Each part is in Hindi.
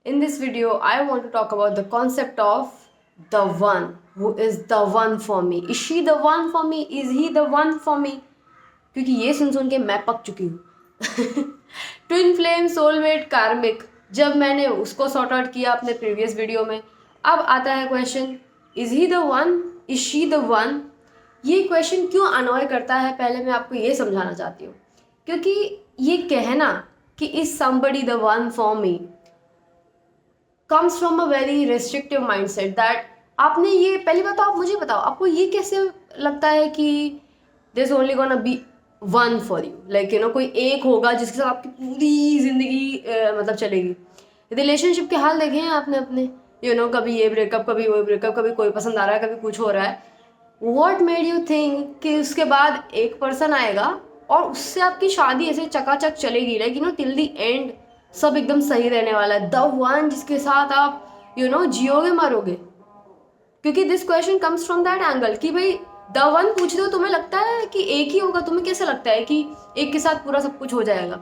In this video, I want to talk about the concept of the one. Who is the one for me? Is she the one for me? Is he the one for me? क्योंकि ये सुन के मैं पक चुकी हूँ ट्विन फ्लेम, सोलमेट, कार्मिक, जब मैंने उसको सॉर्ट आउट किया अपने प्रीवियस वीडियो में, अब आता है question, is he the one, is she the one. ये क्वेश्चन क्यों अनॉय करता है, पहले मैं आपको ये समझाना चाहती हूँ। क्योंकि ये कहना कि is somebody the one for me comes from a very restrictive mindset that आपने ये, पहली बात तो आप मुझे बताओ, आपको ये कैसे लगता है कि there's only gonna be one for you, like कोई एक होगा जिसके साथ आपकी पूरी जिंदगी मतलब चलेगी। रिलेशनशिप के हाल देखे हैं आपने अपने, कभी ये ब्रेकअप, कभी वो ब्रेकअप, कभी कोई पसंद आ रहा है, कभी कुछ हो रहा है। वॉट मेड यू थिंक कि उसके बाद एक पर्सन आएगा और उससे आपकी शादी ऐसे चकाचक चलेगी, लाइक टिल द एंड सब एकदम सही रहने वाला है, द वन जिसके साथ आप जियोगे मरोगे। क्योंकि this question comes from that angle कि भाई द वन पूछ रहे हो, तुम्हें लगता है कि एक ही होगा? तुम्हें कैसे लगता है कि एक के साथ पूरा सब कुछ हो जाएगा?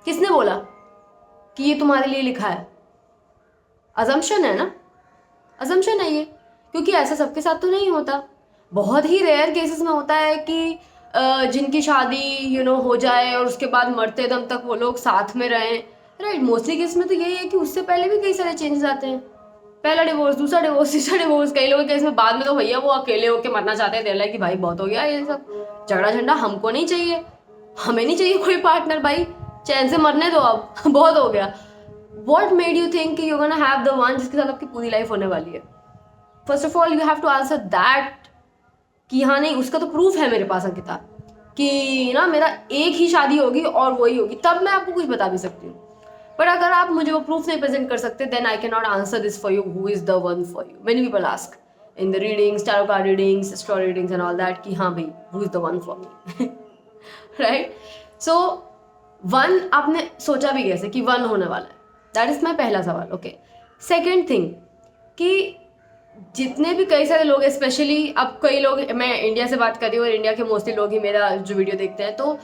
किसने बोला कि ये तुम्हारे लिए लिखा है? अजम्पशन है ना, अजम्पशन है ये। क्योंकि ऐसा सबके साथ तो नहीं होता, बहुत ही रेयर केसेस में होता है कि जिनकी शादी हो जाए और उसके बाद मरते दम तक वो लोग साथ में रहें, राइट। मोस्टली केस में तो यही है कि उससे पहले भी कई सारे चेंजेस आते हैं, पहला डिवोर्स, दूसरा डिवोर्स, तीसरा डिवोर्स, कई लोगों के केस में बाद में तो भैया वो अकेले होके मरना चाहते हैं, देर कि भाई बहुत हो गया ये सब झगड़ा झंडा, हमको नहीं चाहिए, हमें नहीं चाहिए कोई पार्टनर, भाई चैन से मरने दो अब बहुत हो गया। What made you think you gonna have the one जिसके साथ आपकी पूरी लाइफ होने वाली है? First of all you have to answer that कि हाँ नहीं, उसका तो प्रूफ है मेरे पास अंकिता कि ना मेरा एक ही शादी होगी और वही होगी, तब मैं आपको कुछ बता भी सकती हूँ। बट अगर आप मुझे वो प्रूफ नहीं प्रेजेंट कर सकते, then I can not answer this for you, who is the one for you. Many people ask in the readings, tarot card readings, astrology readings and all that कि हाँ भाई who is the one for me, right. So one आपने सोचा भी कैसे कि वन होने वाला है? दैट इज माई पहला सवाल। ओके, सेकेंड थिंग कि जितने भी कई सारे लोग, स्पेशली अब कई लोग, मैं इंडिया से बात कर रही हूँ और इंडिया के मोस्टली लोग ही मेरा जो वीडियो देखते हैं, तो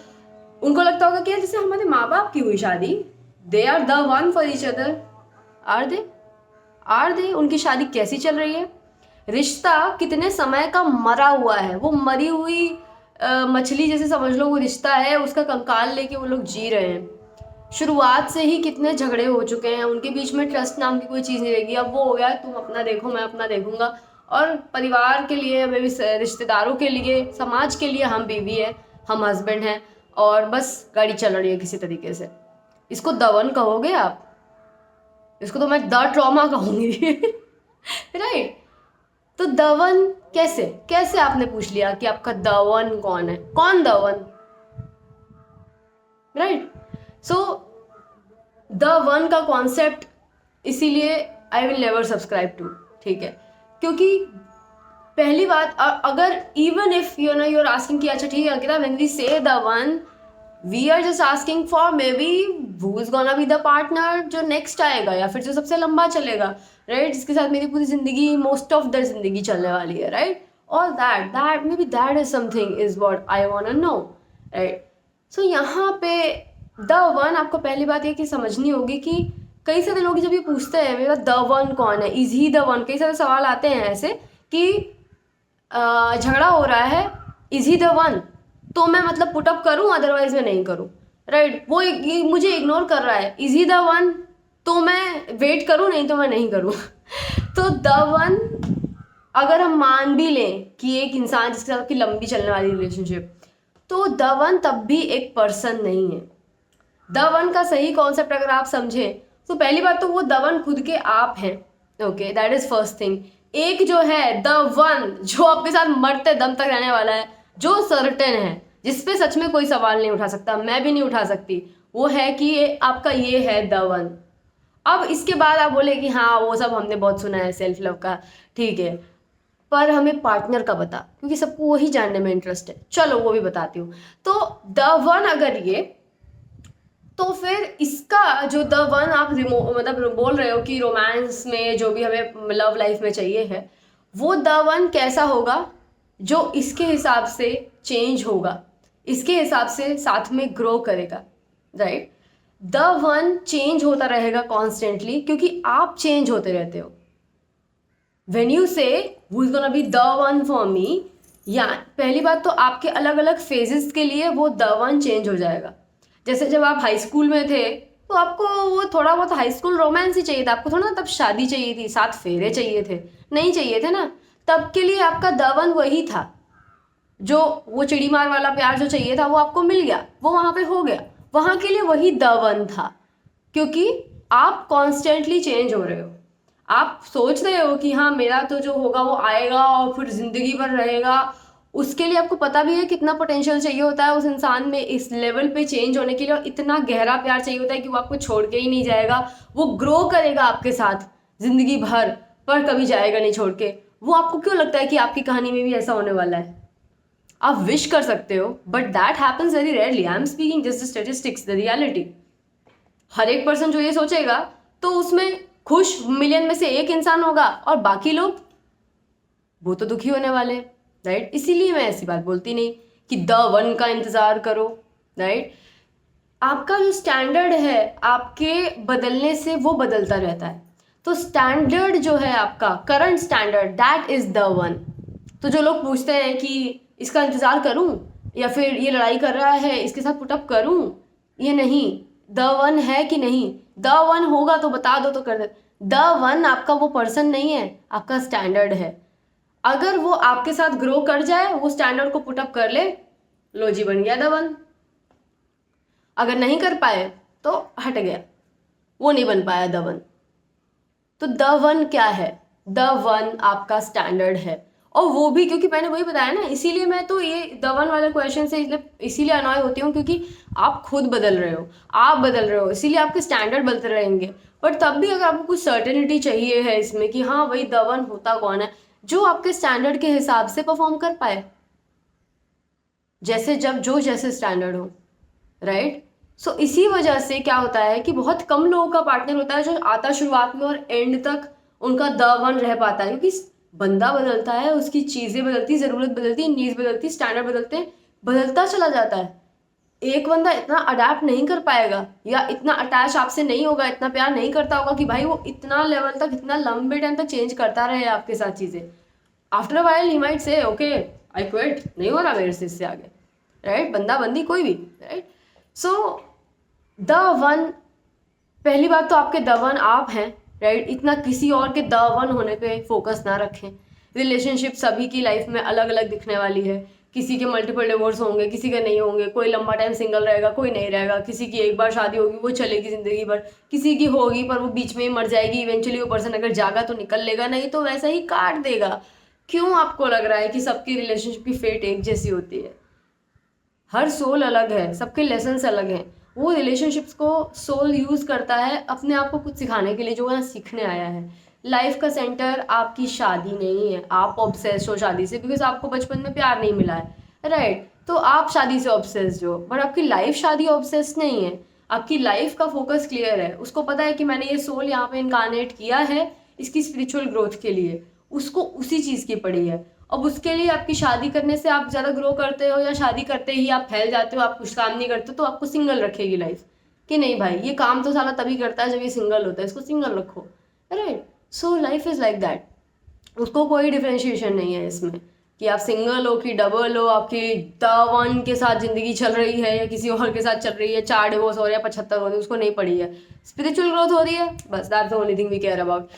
उनको लगता होगा कि जैसे हमारे माँ बाप की हुई शादी, they are the one for each other. Are they उनकी शादी कैसी चल रही है? रिश्ता कितने समय का मरा हुआ है, वो मरी हुई मछली जैसे समझ लो वो रिश्ता है, उसका कंकाल लेके वो लोग जी रहे हैं। शुरुआत से ही कितने झगड़े हो चुके हैं, उनके बीच में ट्रस्ट नाम की कोई चीज़ नहीं रहेगी। अब वो हो गया तुम अपना देखो मैं अपना देखूंगा, और परिवार के लिए, रिश्तेदारों के लिए, समाज के लिए हम बीवी है, हम हस्बैंड हैं, और बस गाड़ी चल रही है किसी तरीके से। इसको दवन कहोगे आप? इसको तो मैं द ट्रॉमा कहूँगी राइट। तो दवन कैसे कैसे आपने पूछ लिया कि आपका दवन कौन है? कौन the one? Right. So the one का कॉन्सेप्ट इसीलिए I will never subscribe to, ठीक है। क्योंकि पहली बात, अगर even if you are asking कि अच्छा ठीक है Ankita, when we say the one, we are just asking for maybe who is gonna be the partner जो नेक्स्ट आएगा, या फिर जो सबसे लंबा चलेगा, राइट, जिसके साथ मेरी पूरी जिंदगी, मोस्ट ऑफ द जिंदगी चलने वाली है, right. All that may be that is something is what I want to know, right. So यहाँ पे द वन, आपको पहली बात ये कि समझनी होगी कि कई सारे लोग जब ये पूछते हैं मेरा द वन कौन है, इज ही द वन, कई सारे सवाल आते हैं ऐसे कि झगड़ा हो रहा है, इज ही द वन, तो मैं मतलब पुटअप करूं अदरवाइज मैं नहीं करूं, राइट। वो मुझे इग्नोर कर रहा है, इज ही द वन, तो मैं वेट करूं, नहीं तो मैं नहीं करूं तो द वन अगर हम मान भी लें कि एक इंसान जिसके साथ की लंबी चलने वाली रिलेशनशिप, तो द वन तब भी एक पर्सन नहीं है। द वन का सही कॉन्सेप्ट अगर आप समझें तो पहली बात तो वो द वन खुद के आप हैं, okay, that is first thing. एक जो है द वन जो आपके साथ मरते दम तक रहने वाला है, जो सर्टेन है, जिसपे सच में कोई सवाल नहीं उठा सकता, मैं भी नहीं उठा सकती, वो है कि ये आपका ये है द वन। अब इसके बाद आप बोले कि हाँ वो सब हमने बहुत सुना है सेल्फ लव का, ठीक है, पर हमें पार्टनर का बता, क्योंकि सबको वही जानने में इंटरेस्ट है, चलो वो भी बताती हूँ। तो द वन अगर ये, तो फिर इसका जो द वन आप मतलब बोल रहे हो कि रोमांस में जो भी हमें लव लाइफ में चाहिए है, वो द वन कैसा होगा? जो इसके हिसाब से चेंज होगा, इसके हिसाब से साथ में ग्रो करेगा, राइट। द वन चेंज होता रहेगा कॉन्स्टेंटली, क्योंकि आप चेंज होते रहते हो. वेन यू से who is gonna be the one for मी, या पहली बात तो आपके अलग अलग फेजेस के लिए वो द वन चेंज हो जाएगा. जैसे जब आप हाई स्कूल में थे तो आपको वो थोड़ा बहुत हाई स्कूल रोमांस ही चाहिए था, आपको थोड़ा ना तब शादी चाहिए थी, 7 फेरे चाहिए थे, नहीं चाहिए थे ना. तब के लिए आपका द वन वही था. जो वो चिड़ी मार वाला प्यार जो चाहिए था वो आपको मिल गया, वो वहाँ पे हो गया, वहाँ के लिए वही द वन था. क्योंकि आप कॉन्स्टेंटली चेंज हो रहे हो. आप सोच रहे हो कि हाँ मेरा तो जो होगा वो आएगा और फिर ज़िंदगी भर रहेगा. उसके लिए आपको पता भी है कितना पोटेंशियल चाहिए होता है उस इंसान में इस लेवल पे चेंज होने के लिए, और इतना गहरा प्यार चाहिए होता है कि वो आपको छोड़ के ही नहीं जाएगा. वो ग्रो करेगा आपके साथ ज़िंदगी भर, पर कभी जाएगा नहीं छोड़ के. वो आपको क्यों लगता है कि आपकी कहानी में भी ऐसा होने वाला है? आप विश कर सकते हो, but that happens very rarely. I am speaking just the statistics, the reality. हर एक पर्सन जो ये सोचेगा तो उसमें खुश मिलियन में से एक इंसान होगा, और बाकी लोग वो तो दुखी होने वाले, राइट. इसीलिए मैं ऐसी बात बोलती नहीं कि द वन का इंतजार करो, राइट. आपका जो स्टैंडर्ड है आपके बदलने से वो बदलता रहता है. तो स्टैंडर्ड जो है आपका current standard, that is the one. तो जो लोग पूछते हैं कि इसका इंतजार करूं या फिर ये लड़ाई कर रहा है इसके साथ पुटअप करूं, ये नहीं. द वन है कि नहीं? द वन होगा तो बता दो तो कर दे. द वन आपका वो पर्सन नहीं है, आपका स्टैंडर्ड है. अगर वो आपके साथ ग्रो कर जाए, वो स्टैंडर्ड को पुटअप कर ले, लो जी बन गया द वन. अगर नहीं कर पाए तो हट गया, वो नहीं बन पाया द वन. तो द वन क्या है? द वन आपका स्टैंडर्ड है. और वो भी क्योंकि मैंने वही बताया ना, इसीलिए मैं तो ये द वन वाले क्वेश्चन से इसीलिए अनॉय होती हूँ, क्योंकि आप खुद बदल रहे हो, आप बदल रहे हो, इसीलिए आपके स्टैंडर्ड बदलते रहेंगे. बट तब भी अगर आपको कुछ सर्टेनिटी चाहिए है इसमें कि हाँ वही द वन होता कौन है, जो आपके स्टैंडर्ड के हिसाब से परफॉर्म कर पाए, जैसे जब जो जैसे स्टैंडर्ड हो, राइट. सो इसी वजह से क्या होता है कि बहुत कम लोगों का पार्टनर होता है जो आता शुरुआत में और एंड तक उनका द वन रह पाता है. क्योंकि बंदा बदलता है, उसकी चीज़ें बदलती, ज़रूरत बदलती, नीड्स बदलती, स्टैंडर्ड बदलते, बदलता चला जाता है. एक बंदा इतना अडेप्ट नहीं कर पाएगा या इतना अटैच आपसे नहीं होगा, इतना प्यार नहीं करता होगा कि भाई वो इतना लेवल तक, इतना लंबे टाइम तक चेंज करता रहे आपके साथ चीज़ें. After a while he might say okay I quit, नहीं हो रहा मेरे से इससे आगे, राइट. बंदा बंदी कोई भी, राइट. सो द वन, पहली बात तो आपके द वन आप हैं, राइट. इतना किसी और के द वन होने पे फोकस ना रखें. रिलेशनशिप सभी की लाइफ में अलग अलग दिखने वाली है. किसी के मल्टीपल डिवोर्स होंगे, किसी के नहीं होंगे, कोई लंबा टाइम सिंगल रहेगा, कोई नहीं रहेगा, किसी की एक बार शादी होगी वो चलेगी ज़िंदगी भर, किसी की होगी पर वो बीच में ही मर जाएगी. इवेंचुअली वो पर्सन अगर जागा तो निकल लेगा, नहीं तो वैसे ही काट देगा. क्यों आपको लग रहा है कि सबकी रिलेशनशिप की फेट एक जैसी होती है? हर सोल अलग है, सबके लेसन्स अलग हैं. वो रिलेशनशिप्स को सोल यूज़ करता है अपने आप को कुछ सिखाने के लिए, जो वहाँ सीखने आया है. लाइफ का सेंटर आपकी शादी नहीं है. आप ऑब्सेस्ड हो शादी से बिकॉज आपको बचपन में प्यार नहीं मिला है, राइट. तो आप शादी से ऑब्सेस्ड हो, बट आपकी लाइफ शादी ऑब्सेस्ड नहीं है. आपकी लाइफ का फोकस क्लियर है, उसको पता है कि मैंने ये सोल यहाँ पे इनकारनेट किया है इसकी स्पिरिचुअल ग्रोथ के लिए, उसको उसी चीज़ की पड़ी है. अब उसके लिए आपकी शादी करने से आप ज़्यादा ग्रो करते हो या शादी करते ही आप फैल जाते हो, आप कुछ काम नहीं करते, तो आपको सिंगल रखेगी लाइफ कि नहीं भाई ये काम तो साला तभी करता है जब ये सिंगल होता है, इसको सिंगल रखो, right. So life is like that. उसको कोई डिफ्रेंशिएशन नहीं है इसमें कि आप सिंगल हो कि डबल हो, आपकी द वन के साथ ज़िंदगी चल रही है या किसी और के साथ चल रही है, 4 डिवोर्स हो रहे हैं, 75 हो रहे हैं, उसको नहीं पड़ी है. स्पिरिचुअल ग्रोथ हो रही है, बस that's the only thing we care about,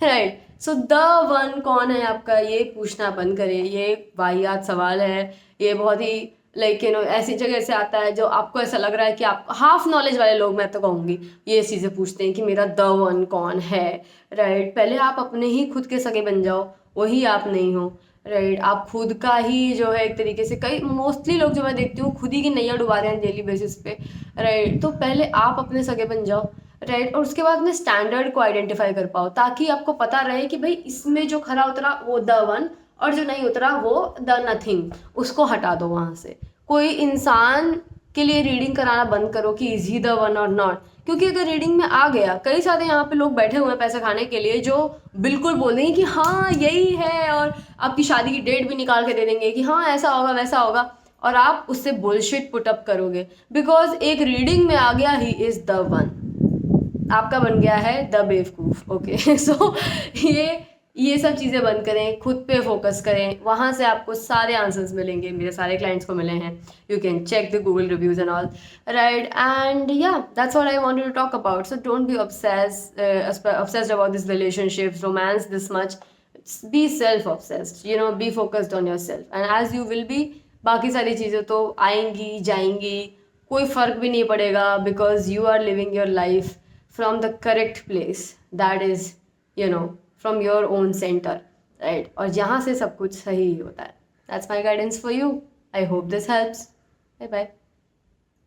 right. So the one कौन है आपका, ये पूछना बंद करें. ये वाहियात सवाल है, ये बहुत ही लाइक यू नो ऐसी जगह से आता है जो आपको ऐसा लग रहा है कि आप हाफ नॉलेज वाले लोग, मैं तो कहूँगी, ये चीज़ें पूछते हैं कि मेरा द वन कौन है, राइट. पहले आप अपने ही खुद के सगे बन जाओ, वही आप नहीं हो, राइट. आप खुद का ही जो है एक तरीके से, कई मोस्टली लोग जो मैं देखती हूँ खुद ही की नैया डुबा रहे हैं डेली बेसिस पे, राइट. तो पहले आप अपने सगे बन जाओ, राइट. और उसके बाद में स्टैंडर्ड को आइडेंटिफाई कर पाओ, ताकि आपको पता रहे कि भाई इसमें जो खरा उतरा वो द वन, और जो नहीं उतरा वो द नथिंग, उसको हटा दो वहाँ से. कोई इंसान के लिए रीडिंग कराना बंद करो कि इज ही द वन और नॉट. क्योंकि अगर रीडिंग में आ गया, कई सारे यहाँ पे लोग बैठे हुए हैं पैसे खाने के लिए जो बिल्कुल बोल देंगे कि हाँ यही है, और आपकी शादी की डेट भी निकाल के दे देंगे कि हाँ ऐसा होगा वैसा होगा. और आप उससे बुलशिट पुट अप करोगे, बिकॉज एक रीडिंग में आ गया ही इज़ द वन, आपका बन गया है द बेवकूफ। ओके सो ये सब चीज़ें बंद करें, खुद पे फोकस करें, वहाँ से आपको सारे आंसर्स मिलेंगे। मेरे सारे क्लाइंट्स को मिले हैं, you can check the Google reviews and all, right? And yeah that's what I wanted to talk about. So don't be obsessed about this relationships, romance this much. Be self obsessed, you know, be focused on yourself, and as you will be, बाकी सारी चीज़ें तो आएंगी जाएंगी, कोई फ़र्क भी नहीं पड़ेगा, because you are living your life from the correct place, that is, you know, from your own center, right? और यहाँ से सब कुछ सही होता है. That's my guidance for you. I hope this helps. Bye bye.